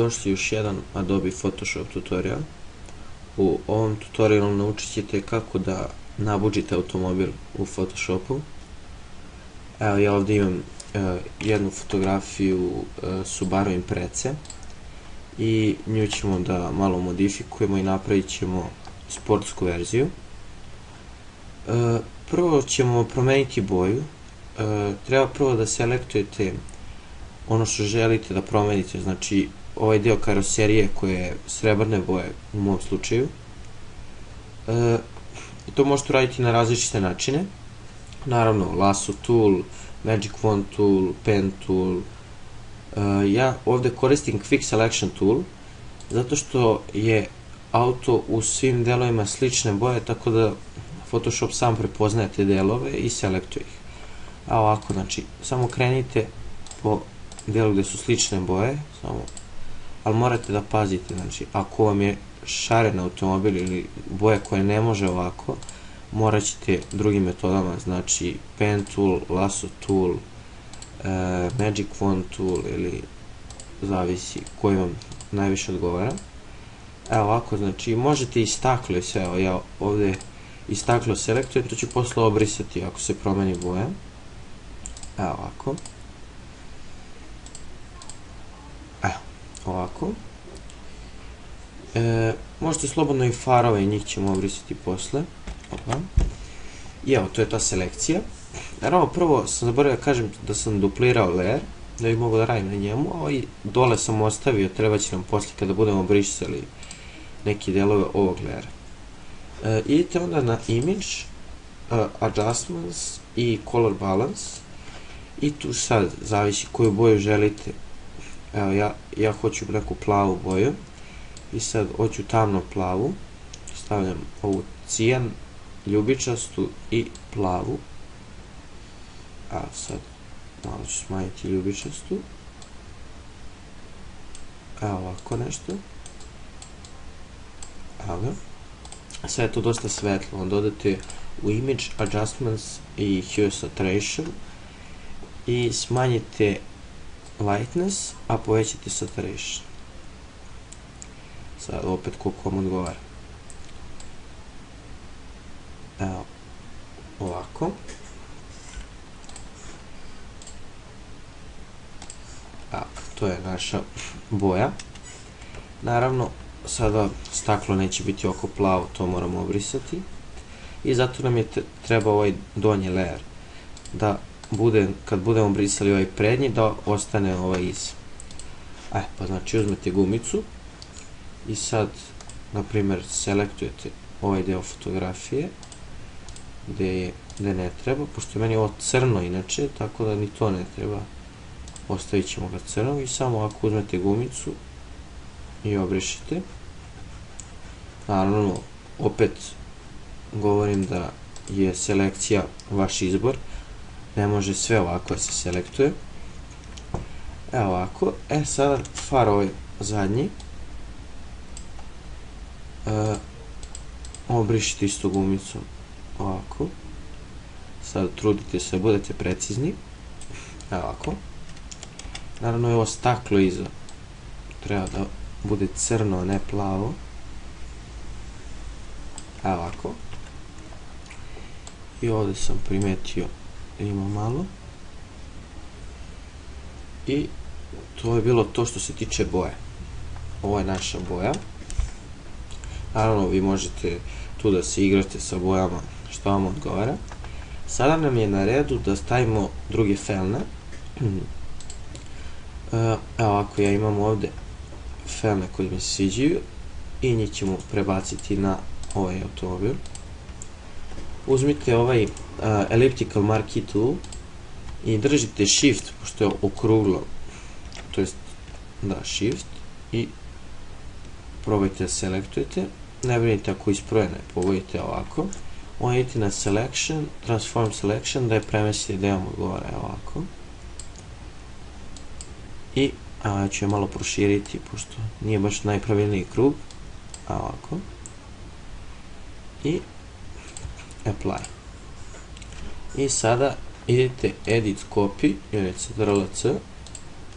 dobrodošli u još jedan Adobe Photoshop tutorial. U ovom tutorialu naučit ćete kako da nabuđite automobil u Photoshopu. Evo, ja ovdje imam jednu fotografiju Subaru Impreze i nju ćemo da malo modifikujemo i napravit ćemo sportsku verziju. Prvo ćemo promeniti boju. Treba prvo da selektujete ono što želite da promenite, znači ovaj deo karoserije koje je srebrne boje u mom slučaju. To možete raditi na različite načine, naravno lasso tool, magic wand tool, pen tool. Ja ovdje koristim quick selection tool zato što je auto u svim delovima slične boje, tako da Photoshop sam prepoznaje te delove i selektuje ih. A ovako, znači, samo krenite po delu gde su slične boje, ali morate da pazite, znači, ako vam je šaren automobil ili boje koje ne može ovako, morat ćete drugim metodama, znači pen tool, lasso tool, magic wand tool ili zavisi koji vam najviše odgovara. Evo ovako, znači, možete i staklo i sve, evo ja ovdje i staklo selektujem, to ću posle obrisati ako se promeni boja. Evo ovako. Ovako. Možete slobodno i farove i njih ćemo obrisati posle. I evo, to je ta selekcija. Naravno, prvo sam zaboravio da kažem da sam duplirao layer, da bih mogao da radim na njemu, a i dole sam ostavio, treba će nam posle kada budemo brisali neki delove ovog layera. Idite onda na image, adjustments i color balance i tu sad zavisi koju boju želite. Evo, ja hoću neku plavu boju i sad hoću tamno plavu, stavljam ovu cijan, ljubičastu i plavu. A sad malo ću smanjiti ljubičastu. Evo ovako nešto. Evo ga. Sad je to dosta svetlo, onda odete u image, adjustments i hue saturation i smanjite lightness, a povećate saturation. Sad opet koliko vam odgovara. Evo, ovako. To je naša boja. Naravno, sada staklo neće biti oko plavo, to moramo obrisati. I zato nam je treba ovaj donji layer, da kad budemo brisali ovaj prednji, da ostane ovaj iz. Pa znači uzmete gumicu i sad, na primjer, selektujete ovaj deo fotografije gde ne treba, pošto je meni ovo crno inače, tako da ni to ne treba, ostavit ćemo ga crno i samo ako uzmete gumicu i obrišite. Naravno, opet govorim da je selekcija vaš izbor, ne može sve ovako da se selektuje. Evo ovako, sada far ovaj zadnji, obrišite isto gumicom ovako. Sad trudite se, budete precizni. Evo ovako. Naravno je ovo staklo iza, treba da bude crno, a ne plavo. Evo ovako. I ovdje sam primetio ima malo. I to je bilo to što se tiče boje. Ovo je naša boja. Naravno, vi možete tu da se igrate sa bojama što vam odgovara. Sada nam je na redu da stavimo druge felne. Evo ovako, ja imam ovdje felne koje mi se sviđaju i njih ćemo prebaciti na ovaj automobil. Uzmite ovaj elliptical marquee tool i držite shift, pošto je okruglo, to jest da, shift, i probajte da selektujete. Ne brinite ako isprojene, pogodite ovako. Onda idete na selection, transform selection, da je premestite da vam odgovara ovako. I ja ću je malo proširiti, pošto nije baš najpravilniji krug. Ovako. I apply. I sada idete edit copy ili ctrl-c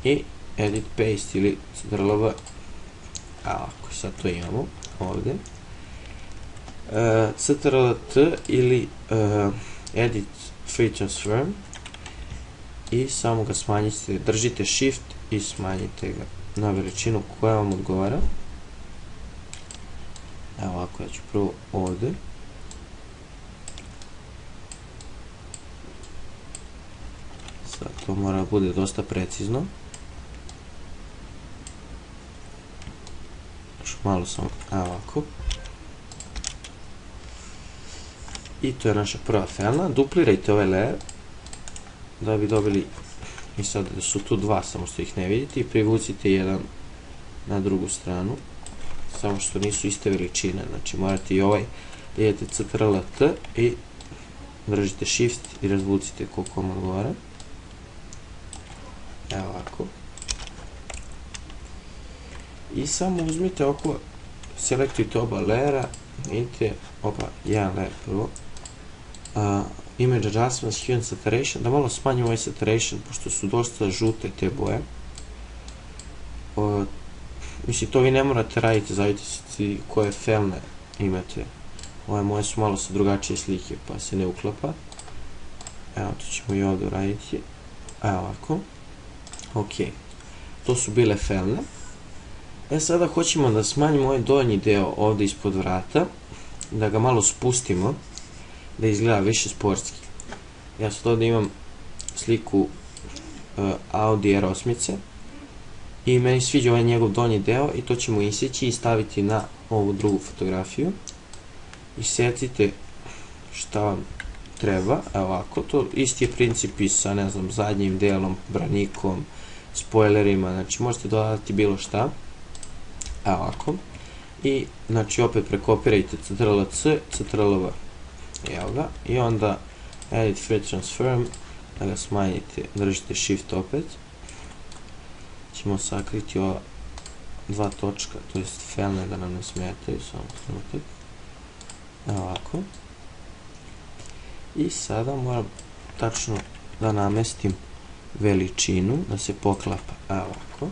i edit paste ili ctrl-v Ako sad to imamo ovdje. Ctrl+T ili Edit Free Transform i samo ga smanjite, držite Shift i smanjite ga na veličinu koja vam odgovara. Evo ovako, ja ću prvo ovdje. Sad to mora bude dosta precizno. Još malo samo, evo ovako. I to je naša prva felna. Duplirajte ovaj layer da bi dobili, i sad su tu dva, samo što ih ne vidite, i privucite jedan na drugu stranu, samo što nisu iste veličine, znači morate i ovaj, idete Ctrl+T i držite Shift i razvucite koliko vam odgovara. Evo ovako. I samo uzmite oko, selektujte oba layera, vidite, jedan layer prvo, Image Adjustments, Hue and Saturation, da malo smanjimo ovaj Saturation, pošto su dosta žute te boje. Mislim, to vi ne morate raditi, zavisi koje felne imate. Ove moje su malo sa drugačije slike, pa se ne uklapa. Evo, to ćemo i ovdje raditi. Evo ovako. Ok, to su bile felne. Sada hoćemo da smanjimo ovaj donji deo ovdje ispod vrata, da ga malo spustimo, da izgleda više sportski. Ja sad ovdje imam sliku Audi R8 i meni sviđa ovaj njegov donji deo i to ćemo isjeći i staviti na ovu drugu fotografiju. Isecite šta vam treba, evo ovako, to isti je princip i sa, ne znam, zadnjim delom, branikom, spoilerima, znači možete dodati bilo šta. Evo ovako. I, znači, opet prekopirajte Ctrl+C, Ctrl+V. Evo ga. I onda Edit Free Transform, da ga smanjite, držite Shift opet. Ćemo sakriti ova dva točka, to jest felne da nam ne smetaju, samo trenutak. Evo ovako. I sada moram tačno da namestim veličinu, da se poklapa. Evo ovako.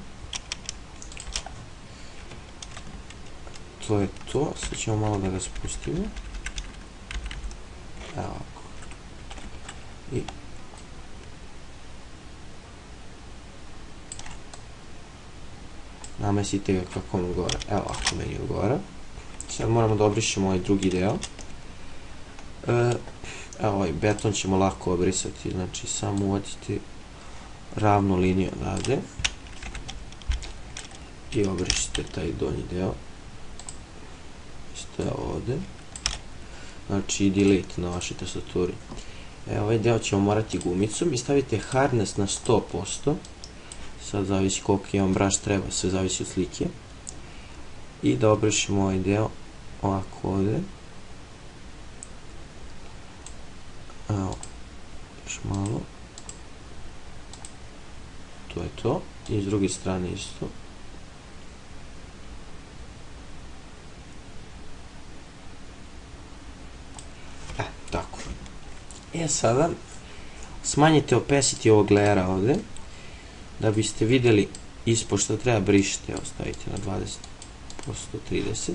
To je to, sad ćemo malo da ga spustimo. Evo ovako. I namestite ga kako vam odgovara. Evo ovako meni odgovara. Sad moramo da obrišemo ovaj drugi deo. Evo ovaj beton ćemo lako obrisati, znači samo uvodite ravnu liniju odavde i obrišite taj donji deo. Isto je ovdje. Znači delete na vašoj tastaturi. Ovaj deo ćemo morati gumicom i stavite hardness na 100%. Sad zavisi koliko imam brush treba, sve zavisi od slike. I da obrišemo ovaj deo ovako ovdje. Evo, još malo. To je to. I s druge strane isto. Tako. Sada smanjite opacity ovog layera ovdje, da biste vidjeli ispod što treba brišite, evo stavite na 20%, 30%.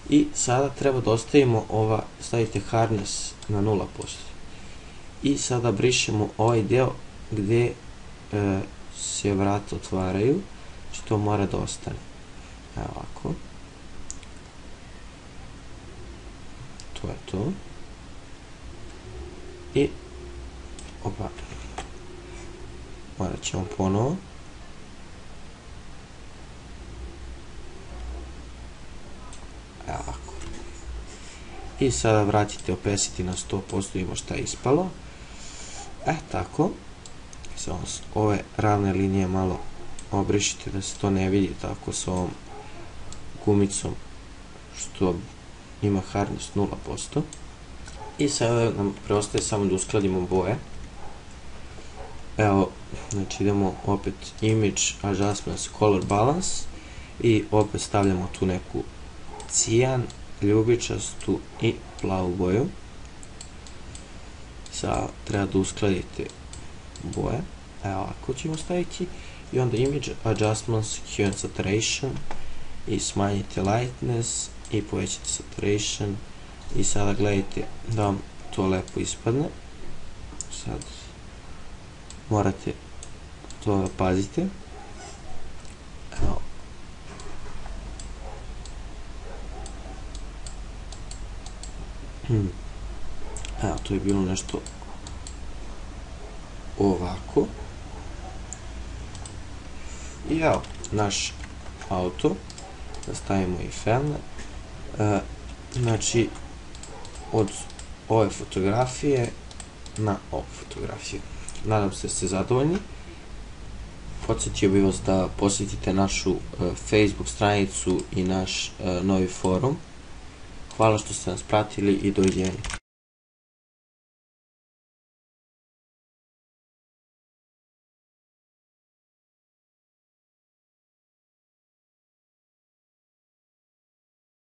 I sada treba da ostavimo ova, stavite hardness na 0%. I sada brišemo ovaj deo gdje se vrata otvaraju, znači to mora da ostane. Evo ovako. To je to. I opa, morat ćemo ponovo. Evo ovako. I sada vratite opacity na 100%, vidimo šta je ispalo. Tako. Samo ove ravne linije malo obrišite da se to ne vidi tako s ovom gumicom što ima hardness 0%. I sada nam preostaje samo da uskladimo boje. Evo, znači idemo opet Image Adjustments, Color Balance i opet stavljamo tu neku cijan, ljubičastu i plavu boju. Sada treba da uskladite boje. Evo ovako ćemo staviti. I onda Image Adjustments, Hue and Saturation i smanjite lightness i povećate saturation i sada gledajte da vam to lepo ispadne. Sad morate to da pazite. Evo. Evo, to je bilo nešto ovako. I evo, naš auto. Da stavimo i felne. Znači, od ove fotografije na ovu fotografiju. Nadam se da ste zadovoljni. Podsjetio bih vas da posjetite našu Facebook stranicu i naš novi forum. Hvala što ste nas pratili i doviđenja.